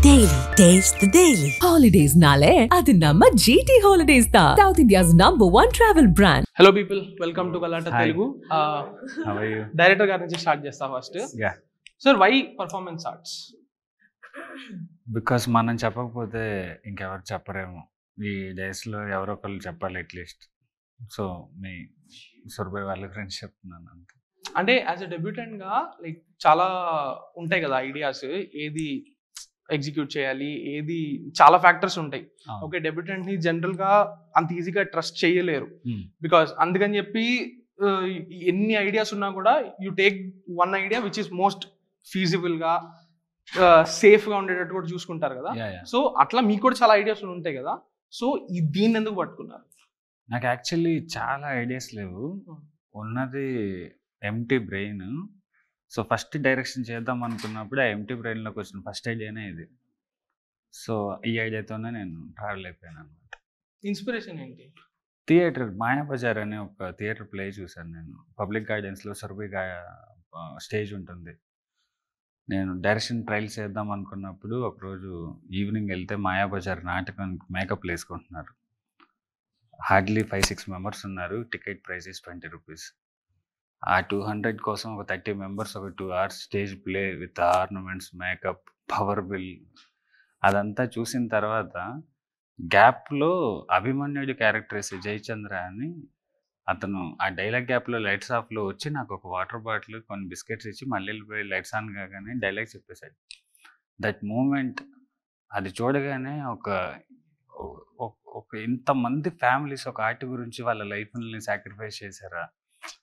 Daily. Taste the Daily. Holidays nale adi namma GT Holidays da South India's #1 travel brand. Hello people, welcome to Galatta Hi. Telugu. How are you? Director గారి నుంచి start చేస్తా first. Yeah. Sir, why performance arts? Because మనం చెప్పకపోతే ఇంకెవరు చెప్పరేమో. ఈ డేస్లో ఎవరో ఒకళ్ళు చెప్పాలి అట్లీస్ట్. సో మీ సురభి వాళ్ళ ఫ్రెండ్స్ చెప్తున్నాను అంతే. అంటే యాజ్ ఎ డెబ్యూటెంట్ గా లైక్ చాలా ఉంటాయి కదా ఐడియాస్, ఏది ఎగ్జిక్యూట్ చేయాలి, ఏది చాలా ఫ్యాక్టర్స్ ఉంటాయి. ఓకే, డెబ్యూటెంట్ ని జనరల్ గా అంత ఈజీగా ట్రస్ట్ చేయలేరు. బికాస్ అందుకని చెప్పి ఎన్ని ఐడియాస్ ఉన్నా కూడా you take one idea which is most feasible గా సేఫ్ గా ఉండేటట్టు కూడా చూసుకుంటారు కదా. సో అట్లా మీకు కూడా చాలా ఐడియాస్ ఉంటాయి కదా. సో దీన్ని ఎందుకు పట్టుకున్నారు? నాకు యాక్చువల్లీ చాలా ఐడియాస్ లేవు, ఉన్నది empty brain. So first direction చేద్దాం అనుకున్నప్పుడు ఆ ఎంటీ బ్రెయిన్లోకి వచ్చిన ఫస్ట్ ఐడియానే ఇది. సో ఈ ఐడియాతోనే నేను ట్రావెల్ అయిపోయాను అనమాట. ఇన్స్పిరేషన్ ఏంటి? థియేటర్ మాయాబజార్ అనే ఒక థియేటర్ ప్లే చూశాను నేను. పబ్లిక్ గార్డెన్స్లో సురభి స్టేజ్ ఉంటుంది. నేను డైరెక్షన్ ట్రయల్స్ చేద్దాం అనుకున్నప్పుడు ఒకరోజు ఈవినింగ్ వెళ్తే మాయాబజార్ నాటకానికి మేకప్ వేసుకుంటున్నారు. హార్డ్లీ 5-6 మెంబర్స్ ఉన్నారు. Ticket price is 20 rupees. ఆ 200 కోసం ఒక 30 మెంబర్స్ ఒక 2 hours stage play with ornaments, makeup, power bill అదంతా చూసిన తర్వాత గ్యాప్లో అభిమన్యుడి క్యారెక్టర్ వేసే జయచంద్ర అని అతను ఆ డైలాగ్ గ్యాప్లో లైట్స్ ఆఫ్లో వచ్చి నాకు ఒక వాటర్ బాటిల్ కొన్ని బిస్కెట్స్ ఇచ్చి మళ్ళీ వెళ్ళిపోయి లైట్స్ ఆన్ కాగానే డైలాగ్ చెప్పేశాడు. దట్ మూమెంట్ అది చూడగానే ఒక ఇంతమంది ఫ్యామిలీస్ ఒక ఆర్ట్ గురించి వాళ్ళ లైఫ్ని సాక్రిఫైస్ చేశారా.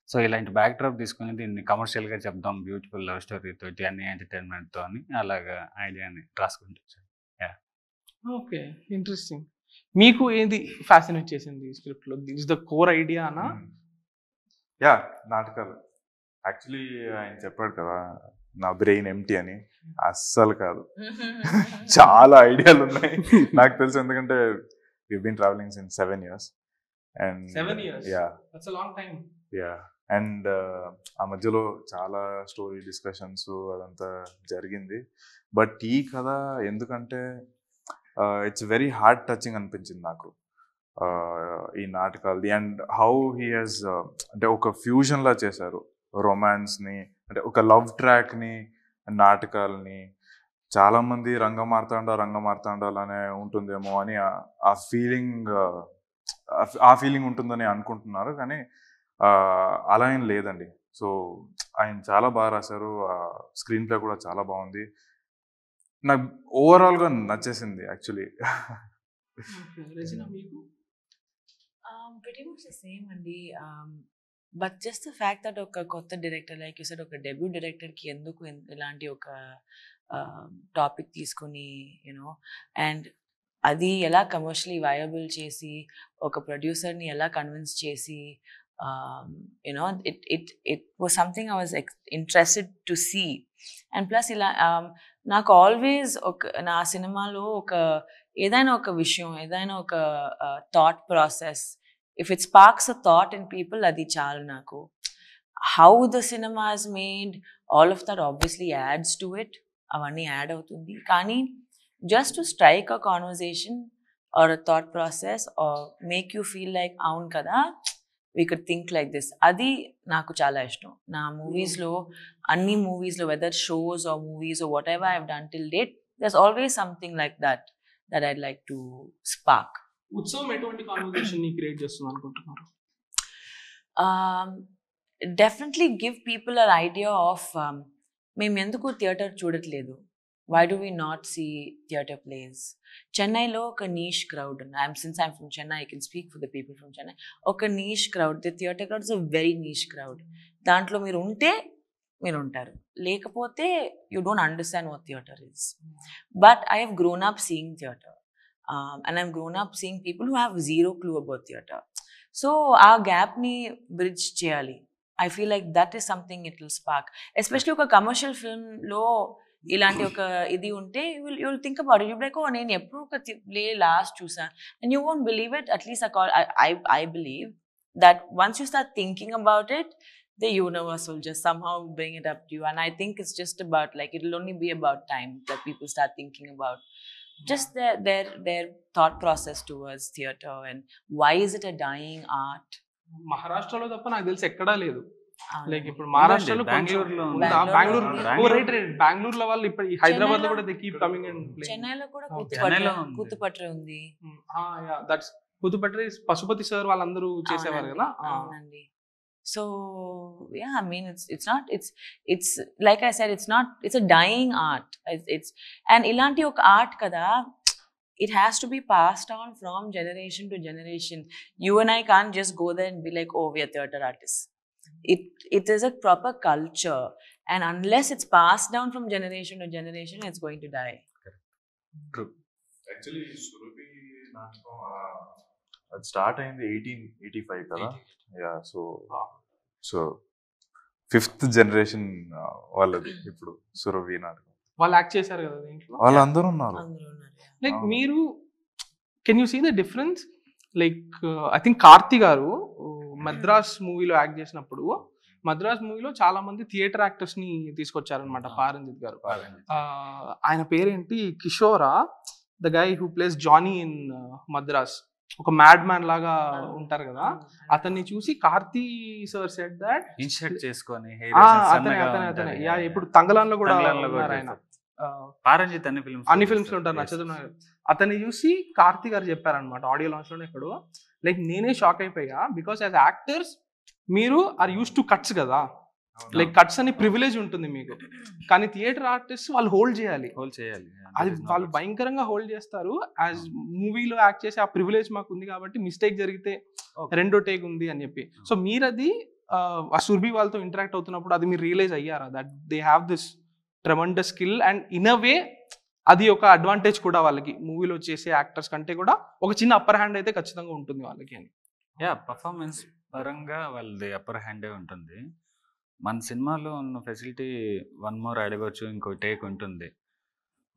సో ఇలాంటి బ్యాక్ డ్రాప్ తీసుకుని దీన్ని కమర్షియల్గా చెప్దాం బ్యూటిఫుల్ లవ్ స్టోరీ తోటి అన్ని ఎంటర్టైన్మెంట్తో అని అలాగా ఐడియాని రాసుకుంటూ వచ్చాను. Okay, interesting. మీకు ఏది ఫ్యాసినేట్ చేసింది ఈ స్క్రిప్ట్ లో? దిస్ ద కోర్ ఐడియా అనా? యా, నాటకాలు. యాక్చువల్లీ ఆయన చెప్పాడు కదా నా బ్రెయిన్ ఎంటీ అని. అస్సలు కాదు, చాలా ఐడియాలు ఉన్నాయి నాకు తెలుసు. ఎందుకంటే we've been traveling since 7 years and 7 years, yeah, that's a long time. yeah, and ఆ మధ్యలో చాలా స్టోరీ డిస్కషన్స్ అదంతా జరిగింది. బట్ ఈ కథ ఎందుకంటే ఇట్స్ వెరీ హార్ట్ టచింగ్ అనిపించింది నాకు ఈ నాటకాలది. అండ్ హౌ హీ హాజ్ అంటే ఒక ఫ్యూజన్లా చేశారు రొమాన్స్ని, అంటే ఒక లవ్ ట్రాక్ని, నాటకాలని. చాలామంది రంగమార్తాండాలనే ఉంటుందేమో అని ఆ ఫీలింగ్ ఉంటుందని అనుకుంటున్నారు, కానీ అలా ఏం లేదండి. సో ఆయన చాలా బాగా రాశారు. స్క్రీన్ ప్లే కూడా చాలా బాగుంది. నాకు ఓవరాల్గా నచ్చేసింది actually. Pretty much the same అండి. But just the fact that ఒక కొత్త డైరెక్టర్, లైక్ యూ సెడ్, ఒక డెబ్యూ డైరెక్టర్కి ఎందుకు ఇలాంటి ఒక టాపిక్ తీసుకుని యూనో అండ్ అది ఎలా కమర్షియలీ వయబుల్ చేసి ఒక ప్రొడ్యూసర్ని ఎలా కన్విన్స్ చేసి you know it was something I was interested to see. And plus ఇలా నాకు ఆల్వేస్ నా సినిమాలో ఏదైనా ఒక విషయం, ఏదైనా ఒక thought process, if it sparks a thought in people, adi chalu naku. How the cinema is made, all of that obviously adds to it. Avanni add avutundi, kani just to strike a conversation or a thought process or make you feel like avun kada we could think like this, adi naku chala ishtam. Na movies lo, anni movies lo, whether shows or movies or whatever I have done till date, there's always something like that I'd like to spark. ఉత్సవం ఎటువంటి conversation ని create చేస్తుంది అనుకుంటున్నారు? Definitely give people an idea of మేము ఎందుకు theatre చూడట్లేదు, why do we not see theatre place. చెన్నైలో ఒక నీష్ క్రౌడ్ ఉంది. Since I'm from Chennai, I can speak for the people from Chennai. ఒక niche crowd, the theatre crowd is a very niche crowd. దాంట్లో మీరు ఉంటే మీరు ఉంటారు, లేకపోతే you don't understand what theatre is. But I have grown up seeing theatre. And I've grown up seeing people who have zero clue about theatre. So our gap ni bridge cheyali. I feel like that is something it will spark. Especially oka commercial film lo ilanti oka idi unte, you'll think about it. You'll be like, oh, nenu eppudu oka play last chusa, and you won't believe it. At least I believe that once you start thinking about it, the universe will just somehow bring it up to you. And I think it's just about like, it'll only be about time that people start thinking about just their thought process towards theatre and why is it a dying art. మహారాష్ట్రలో తప్ప నాకు తెలిసి ఎక్కడా లేదు. Like ఇప్పుడు ఉందండి, మహారాష్ట్రలో బెంగళూరులో ఉంది. బెంగళూరు బెంగళూరు. రైట్ బెంగళూరులో వాళ్ళు ఇప్పుడు హైదరాబాద్ లో కూడా they keep coming and playing. చెన్నైలో కూడా చెన్నైలో ఉంది. కూతుపట్ర ఉంది. దట్స్ పుదుపట్రి పశుపతి సార్ వాళ్ళందరూ చేసేవారు కదా. అవునండి. So yeah, I mean it's like I said, it's a dying art. It's and ilanti oka art kada, it has to be passed on from generation to generation. You and I can't just go there and be like, oh, we are theatre artists. It is a proper culture, and unless it's passed down from generation to generation, it's going to die. True. Actually Surabhi నాటకం అది start అయింది 1885 కదా. Yeah, so 5th generation వాళ్ళది ఇప్పుడు సురభి నాటకం. వాళ్ళు act చేశారు కదా దీంట్లో, వాళ్ళందరూ ఉన్నారు. లైక్ మీరు can you see the difference? Like I think Karthi garu Madras మూవీలో యాక్ట్ చేసినప్పుడు, మద్రాస్ మూవీలో చాలా మంది థియేటర్ యాక్టర్స్ ని తీసుకొచ్చారనమాట. పారంజిత్ గారు, ఆయన పేరేంటి, కిషోరా, the guy who plays Johnny in Madras, ఒక మ్యాడ్ మ్యాన్ లాగా ఉంటారు కదా. అతన్ని చూసి కార్తీ సార్ సెడ్ దట్ ఇన్షర్ట్ చేసుకొని అతనే ఇప్పుడు తంగలాన్లో కూడా ఉన్నారు ఆయన. పారంజిత్ అన్ని ఫిల్మ్స్ లో ఉంటారు, నచ్చుతున్నారు. అతన్ని చూసి కార్తీ గారు చెప్పారనమాట ఆడియో లాంచ్ లోనే ఎక్కడో. లైక్ నేనే షాక్ అయిపోయా, బికాస్ యాజ్ యాక్టర్స్ మీరు ఆర్ యూస్ టు కట్స్ కదా, లైక్ కట్స్ అని ప్రివిలేజ్ ఉంటుంది మీకు, కానీ థియేటర్ ఆర్టిస్ట్ వాళ్ళు హోల్డ్ చేయాలి. అది వాళ్ళు భయంకరంగా హోల్డ్ చేస్తారు. యాజ్ మూవీలో యాక్ట్ చేసి ఆ ప్రివిలేజ్ మాకు ఉంది కాబట్టి మిస్టేక్ జరిగితే రెండో టేక్ ఉంది అని చెప్పి. సో మీరు అది ఆ సుర్భి వాళ్ళతో ఇంటరాక్ట్ అవుతున్నప్పుడు అది మీరు రియలైజ్ అయ్యారా that they have this tremendous skill and in a way అది ఒక అడ్వాంటేజ్ కూడా వాళ్ళకి, మూవీలో చేసే యాక్టర్స్ కంటే కూడా ఒక చిన్న అప్పర్ హ్యాండ్ అయితే ఖచ్చితంగా ఉంటుంది వాళ్ళకి అని? యా, పర్ఫార్మెన్స్ పరంగా వాళ్ళది అప్పర్ హ్యాండే ఉంటుంది. మన సినిమాలో ఉన్న ఫెసిలిటీ 1 more అడగవచ్చు, ఇంకో టేక్ ఉంటుంది.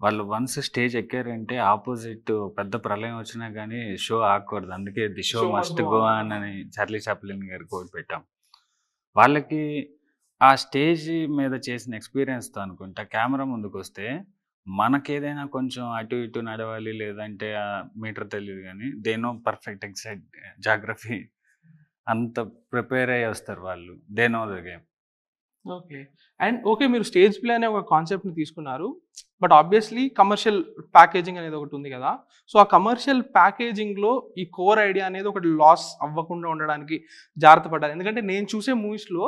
వాళ్ళు వన్స్ స్టేజ్ ఎక్కారంటే ఆపోజిట్ పెద్ద ప్రళయం వచ్చినా కానీ షో ఆగకూడదు. అందుకే ది షో మస్ట్ గో అని చార్లీ చాప్లిన్ గారు కోట్ పెట్టాం. వాళ్ళకి ఆ స్టేజ్ మీద చేసిన ఎక్స్పీరియన్స్తో అనుకుంటా కెమెరా ముందుకు వస్తే మనకేదైనా కొంచెం అటు ఇటు నడవాలి, లేదంటే ఆ మీటర్ తెలియదు, కానీ దేనో పర్ఫెక్ట్ ఎగ్జాక్ట్ జాగ్రఫీ అంత ప్రిపేర్ అయ్యి వస్తారు వాళ్ళు. They know the game. Okay. And okay, మీరు స్టేజ్ ప్లే అనే ఒక కాన్సెప్ట్ని తీసుకున్నారు, బట్ ఆబ్వియస్లీ కమర్షియల్ ప్యాకేజింగ్ అనేది ఒకటి ఉంది కదా. సో ఆ కమర్షియల్ ప్యాకేజింగ్లో ఈ కోర్ ఐడియా అనేది ఒకటి లాస్ అవ్వకుండా ఉండడానికి జాగ్రత్త పడ్డారు. ఎందుకంటే నేను చూసే మూవీస్లో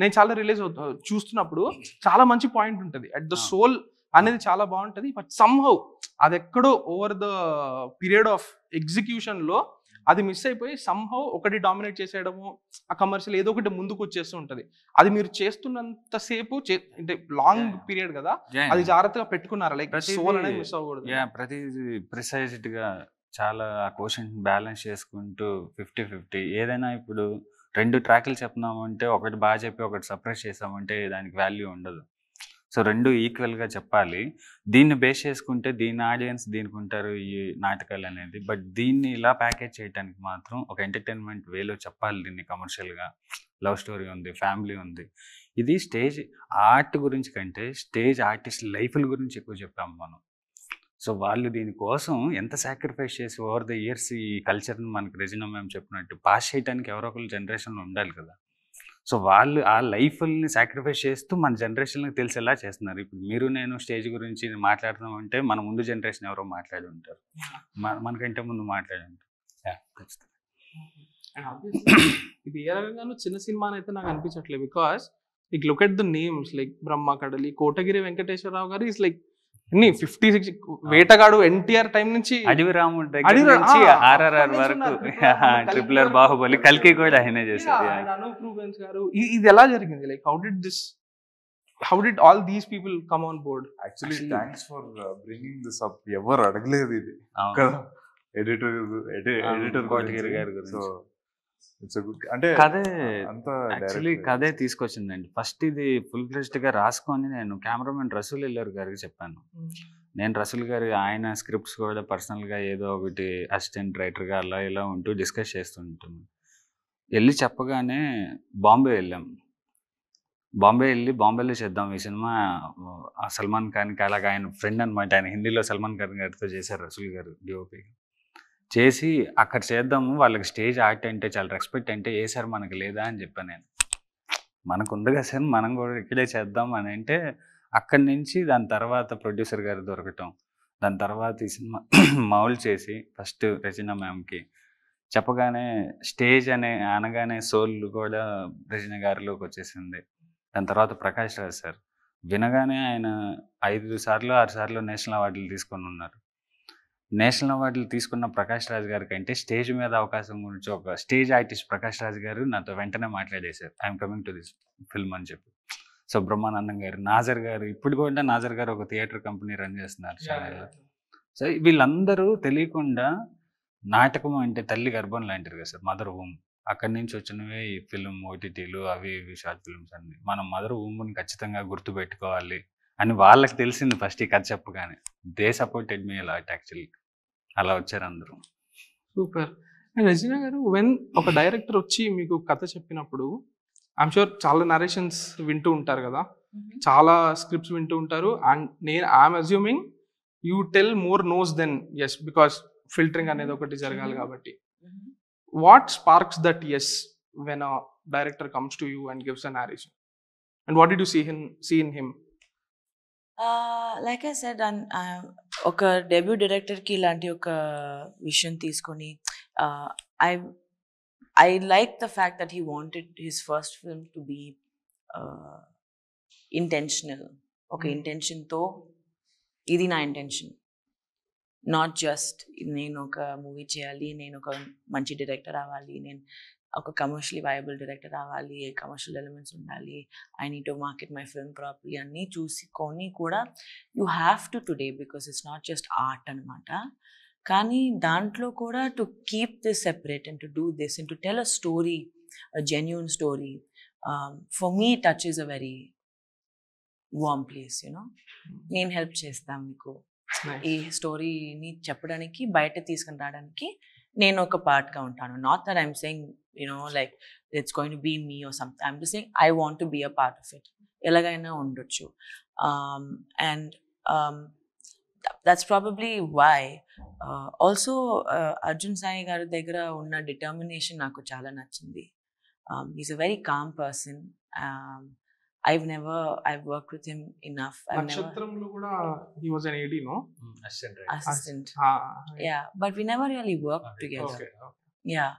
నేను చాలా రిలీజ్ చూస్తున్నప్పుడు చాలా మంచి పాయింట్ ఉంటుంది, అట్ ద సోల్ అనేది చాలా బాగుంటుంది. బట్ సమ్హౌ అది ఎక్కడో ఓవర్ ద పీరియడ్ ఆఫ్ ఎగ్జిక్యూషన్లో అది మిస్ అయిపోయి సమ్హౌ ఒకటి డామినేట్ చేసేయడము, ఆ కమర్షియల్ ఏదో ఒకటి ముందుకు వచ్చేస్తూ ఉంటుంది. అది మీరు చేస్తున్నంతసేపు అంటే లాంగ్ పీరియడ్ కదా, అది జాగ్రత్తగా పెట్టుకున్నారా? లైక్ సోల్ అనేది మిస్ అవ్వకూడదు. ప్రతిదీ ప్రిసైజ్డ్గా చాలా క్వశ్చన్ బ్యాలెన్స్ చేసుకుంటూ 50-50. ఏదైనా ఇప్పుడు 2 ట్రాక్లు చెప్తున్నామంటే ఒకటి బాగా చెప్పి ఒకటి సప్రెస్ చేసామంటే దానికి వాల్యూ ఉండదు. సో 2 ఈక్వల్గా చెప్పాలి. దీన్ని బేస్ చేసుకుంటే దీని ఆడియన్స్ దీనికి ఉంటారు ఈ నాటకాలు అనేది. బట్ దీన్ని ఇలా ప్యాకేజ్ చేయడానికి మాత్రం ఒక ఎంటర్టైన్మెంట్ వేలో చెప్పాలి. దీన్ని కమర్షియల్గా లవ్ స్టోరీ ఉంది, ఫ్యామిలీ ఉంది. ఇది స్టేజ్ ఆర్ట్ గురించి కంటే స్టేజ్ ఆర్టిస్ట్ లైఫ్ల గురించి ఎక్కువ చెప్పాము మనం. సో వాళ్ళు దీనికోసం ఎంత సాక్రిఫైస్ చేసి ఓవర్ ద ఇయర్స్ ఈ కల్చర్ని మనకి రెజినా మ్యామ్ చెప్పినట్టు పాస్ చేయడానికి ఎవరో ఒకరు జనరేషన్లో ఉండాలి కదా. సో వాళ్ళు ఆ లైఫ్ని సాక్రిఫైస్ చేస్తూ మన జనరేషన్కి తెలిసేలా చేస్తున్నారు. ఇప్పుడు మీరు నేను స్టేజ్ గురించి మాట్లాడుతున్నామంటే మన ముందు జనరేషన్ ఎవరో మాట్లాడి ఉంటారు, మనకంటే ముందు మాట్లాడి ఉంటారు. ఇది ఏ రకంగానూ చిన్న సినిమా అయితే నాకు అనిపించట్లేదు. Because like look at the names like Brahma Kadali, Kotagiri Venkateswararao గారు ఇస్ లైక్ 50-60 వేటగాడు ఎన్టీఆర్ టైం నుంచి అడవి రాముడు దగ్గర నుంచి RRR వరకు, RRR, బాహుబలి, కల్కి కూడా ఆయనే చేశారు. అనూప్ రూబెన్స్ గారు. ఇది ఎలా జరిగింది? Like how did all these people come on board? Actually thanks for bringing this up. ఎవరు అడగలేదు ఇది కదా, ఎడిటర్ కోటగిరి గారి గురించి. సో ఇట్స్ ఎ గుడ్, అంటే కథే తీసుకొచ్చిందండి. ఫస్ట్ ఇది ఫుల్ ఫ్లెజ్డ్గా రాసుకొని నేను కెమెరామెన్ రసూల్ ఎల్లర్ గారికి చెప్పాను. నేను రసూల్ గారి ఆయన స్క్రిప్ట్స్ కూడా పర్సనల్గా ఏదో ఒకటి అసిస్టెంట్ రైటర్గా అలా ఇలా ఉంటూ డిస్కస్ చేస్తుంటాను. వెళ్ళి చెప్పగానే బాంబే వెళ్ళాం. బాంబే వెళ్ళి బాంబేలో చేద్దాం ఈ సినిమా. సల్మాన్ ఖాన్కి అలాగ ఆయన ఫ్రెండ్ అనమాట. ఆయన హిందీలో సల్మాన్ ఖాన్ గారితో చేశారు రసూల్ గారు డిఓపి. చేసి అక్కడ చేద్దాము, వాళ్ళకి స్టేజ్ ఆర్ట్ అంటే చాలా రెస్పెక్ట్ అంటే ఏ సార్ మనకు లేదా అని చెప్పాను నేను. మనకు ఉంది కదా సార్, మనం కూడా ఇక్కడే చేద్దాం అని అంటే అక్కడి నుంచి దాని తర్వాత ప్రొడ్యూసర్ గారు దొరకటం, దాని తర్వాత ఈ సినిమా మౌల్ చేసి ఫస్ట్ రచన మ్యామ్కి చెప్పగానే స్టేజ్ అనగానే సోల్ కూడా రచన గారిలోకి వచ్చేసింది. దాని తర్వాత ప్రకాష్ రాజ్ సార్ వినగానే ఆయన 5 సార్లు 6 సార్లు నేషనల్ అవార్డులు తీసుకొని ఉన్నారు. నేషనల్ అవార్డులు తీసుకున్న ప్రకాష్ రాజ్ గారి కంటే స్టేజ్ మీద అవకాశం గురించి ఒక స్టేజ్ ఆర్టిస్ట్ ప్రకాష్ రాజ్ గారు నాతో వెంటనే మాట్లాడేశారు, I'm coming to this film అని చెప్పి. సో బ్రహ్మానందం గారు, నాజర్ గారు, ఇప్పుడు కూడా నాజర్ గారు ఒక థియేటర్ కంపెనీ రన్ చేస్తున్నారు చెన్నైలో. సో వీళ్ళందరూ తెలియకుండా నాటకం అంటే తల్లి గర్భం లాంటిది కదా సార్, మదర్ వూమ్. అక్కడి నుంచి వచ్చినవే ఈ ఫిల్మ్ ఓటీటీలు అవి ఇవి షార్ట్ ఫిల్మ్స్ అన్ని. మనం మదర్ వూమ్ని ఖచ్చితంగా గుర్తుపెట్టుకోవాలి అని వాళ్ళకి తెలిసింది ఫస్ట్ ఈ కథ చెప్పగానే. They supported me lot actually. అలా వచ్చారు అందరూ. సూపర్. అండ్ రజీనా గారు, వెన్ ఒక డైరెక్టర్ వచ్చి మీకు కథ చెప్పినప్పుడు ఐఎమ్ షూర్ చాలా నరేషన్స్ వింటూ ఉంటారు కదా, చాలా స్క్రిప్ట్స్ వింటూ ఉంటారు. And I'm assuming you tell more nos than yes, because filtering అనేది ఒకటి జరగాలి కాబట్టి. What sparks that is when a director comes to you and gives a narration? And what did you see in him? Like I said, ఒక debut డైరెక్టర్కి ఇలాంటి ఒక విషయం తీసుకొని I like the fact that he wanted his first film to be intentional. ఒక ఇంటెన్షన్తో ఇది నా ఇంటెన్షన్, నాట్ జస్ట్ నేను ఒక మూవీ చేయాలి, నేను ఒక మంచి డైరెక్టర్ అవ్వాలి, నేను ఒక కమర్షియలీ వయబుల్ డైరెక్టర్ అవ్వాలి, కమర్షియల్ ఎలిమెంట్స్ ఉండాలి, I need to market my film properly అన్నీ చూసుకొని కూడా you have to today, because it's not just art అనమాట. కానీ దాంట్లో కూడా to keep this separate and to do this and to tell a story, a genuine story, for me touch is a very warm place. You know, నేను help చేస్తాను మీకు ఈ స్టోరీని చెప్పడానికి, బయట తీసుకుని రావడానికి నేను ఒక పార్ట్గా ఉంటాను. Not that I'm saying like it's going to be me or something. I'm just saying I want to be a part of it. Elagaina undొచ్చు. And that's probably why also Arjun Sai garu దగ్గర ఉన్న determination నాకు చాలా నచ్చింది. He's a very calm person. I've worked with him enough. Nakshatramlo kuda he was an AD, no? Assistant. Yeah, but we never really worked together. Okay. Yeah.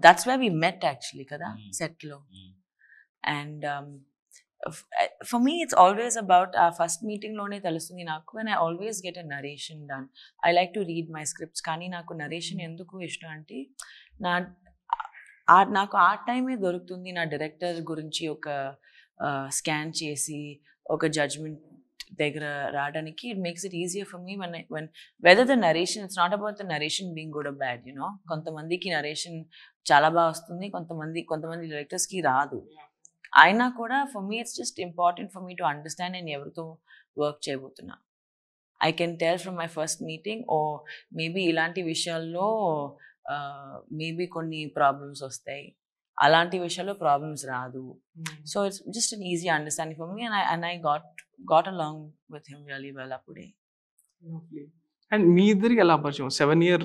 That's where we met actually, kada, set lo. And for me it's always about our first meeting lone telustundi naku, and I always get a narration done. I like to read my scripts, kani naku narration enduku ishtam ante నాకు ఆ టైమే దొరుకుతుంది నా director గురించి ఒక scan చేసి ఒక judgement దగ్గర రావడానికి. It makes it easier for me when whether the narration, it's not about the narration being good or bad, you know. కొంతమందికి నరేషన్ చాలా బాగా వస్తుంది, కొంతమంది డైరెక్టర్స్కి రాదు. అయినా కూడా for me it's just important for me to understand నేను ఎవరితో వర్క్ చేయబోతున్నా. I can tell from my first meeting, oh maybe ఇలాంటి విషయాల్లో మేబీ కొన్ని ప్రాబ్లమ్స్ వస్తాయి, అలాంటి విషయాల్లో ప్రాబ్లమ్స్ రాదు. So it's just an easy understanding for me, and I got along with him really well అప్పుడే. అండ్ మీ ఇద్దరికి ఎలా పరిచయం? 7-year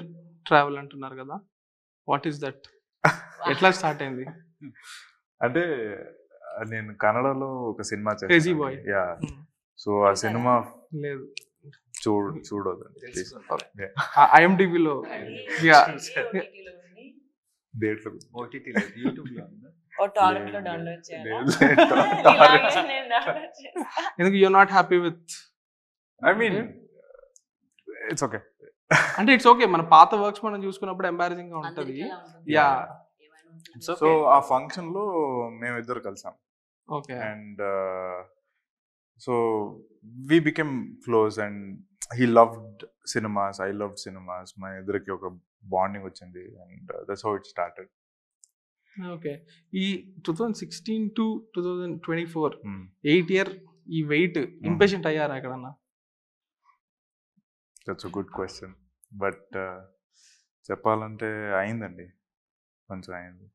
ట్రావెల్ అంటున్నారు కదా, వాట్ ఈస్ దట్? ఎట్లా స్టార్ట్ అయింది? అంటే నేను కన్నడలో ఒక cinema Crazy Boy. Yeah, so ఆ సినిమా లేదు చూడొద్దండి IMDbలో దేంట్లో డౌన్లోడ్ చేయాలి. ఎందుకు you're not happy with? I mean it's okay. అంటే ఇట్స్ ఓకే, మన పాత వర్క్స్ మనం చూసుకున్నప్పుడు ఎంబారసింగ్ గా ఉంటది. యా, సో ఆ ఫంక్షన్ లో మేమిద్దరు కలిసాం. Okay. And so we became close and he loved cinemas, I loved cinemas. మా ఇద్దరికి ఒక బాండింగ్ వచ్చింది and that's how it started. ఓకే. ఈ 2016 to 2024 8 year ఈ వెయిట్ ఇంపేషెంట్ అయ్యారా ఎక్కడన్నా? That's a good question, but చెప్పాలంటే అయిందండి, కొంచెం అయింది.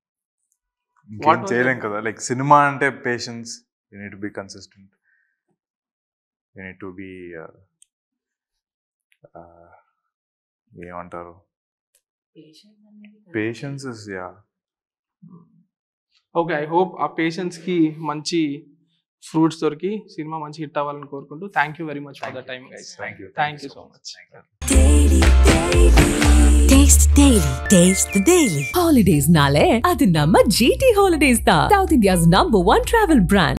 ఇంకేం చేయలేం కదా. లైక్ సినిమా అంటే patience, you need to be consistent, you need to be ఏమంటారు, patience is yeah. Okay, I hope ఆ పేషెన్స్కి మంచి ఫ్రూట్స్ దొరికి సినిమా మంచి హిట్ అవ్వాలని కోరుకుంటూ thank you very much for the time guys. Thank you so much. Taste Daily. Taste the Daily. Holidays nale adi namma GT Holidays da, South India's #1 travel brand.